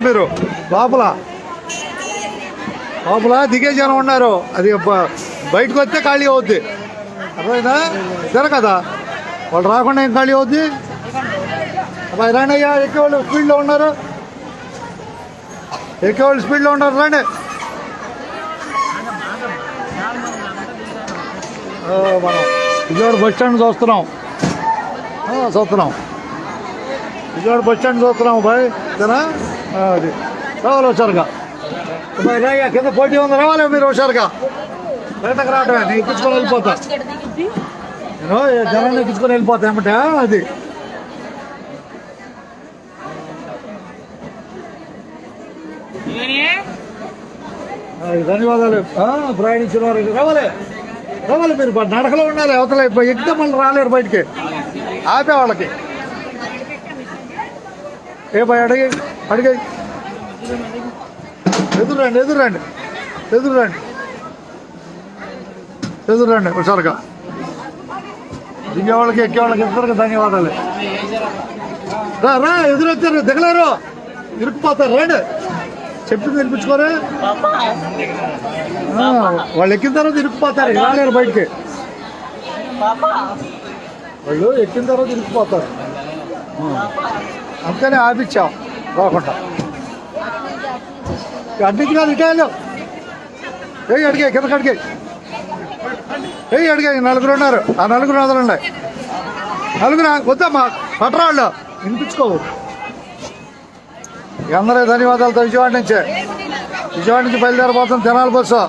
మీరు లోపల లోపల దిగే జనం ఉన్నారు. అది బయటకు వస్తే ఖాళీ అవుద్ది. అర్థమైందా? సరే కదా, వాళ్ళు రాకుండా ఏం ఖాళీ అవుద్ది. అబ్బాయి రండి అయ్యా, ఎక్కేవాళ్ళు స్పీడ్లో ఉన్నారు, ఎక్కేవాళ్ళు స్పీడ్లో ఉన్నారు. రండి. మనం విజయవాడ బస్ స్టాండ్ చూస్తున్నాం. విజయవాడ బస్ స్టాండ్ చూస్తున్నాం బాయ్. సరే, అది రావాలి హుషారుగా. రాయ్యా, కింద పోటీ ఉంది, రావాలి మీరు హుషారుగా. బయటకు రావటమే, నేను ఎక్కించుకొని వెళ్ళిపోతా. నేను జనాన్ని ఎక్కించుకొని వెళ్ళిపోతా ఏమంటే. అది ధన్యవాదాలు. ప్రయాణించిన వారికి రావాలి, మీరు నడకలో ఉండాలి. అవతల ఎక్కితే మళ్ళీ రాలేరు బయటికి, ఆపే వాళ్ళకి. ఏ భయ అడిగి ఎదురురండి హుషారుగా. దిగే వాళ్ళకి ఎక్కే వాళ్ళకి ఇద్దరికి ధన్యవాదాలు. రా ఎదురొచ్చారు, దిగలేరు, ఇరుక్కుపోతారు. రండి, చెప్పింది వినిపించుకోరు. వాళ్ళు ఎక్కిన తర్వాత ఇరుక్కుపోతారు, రాలేరు బయటికి. వాళ్ళు ఎక్కిన తర్వాత ఇరుక్కుపోతారు. అందుకనే ఆపిచ్చాం రాకుండా. అడ్డించి కాదు, ఇటాలు అడిగాయి, కిందకి అడిగాయి. నలుగురు ఉన్నారు, ఆ నలుగురు వదలండి. నలుగురు వద్దమ్మా, పట్టరాళ్ళు వినిపించుకోవు. అందరూ ధన్యవాదాలతో విజయవాడ నుంచి బయలుదేరబోతాం తెనాలి బస్సు.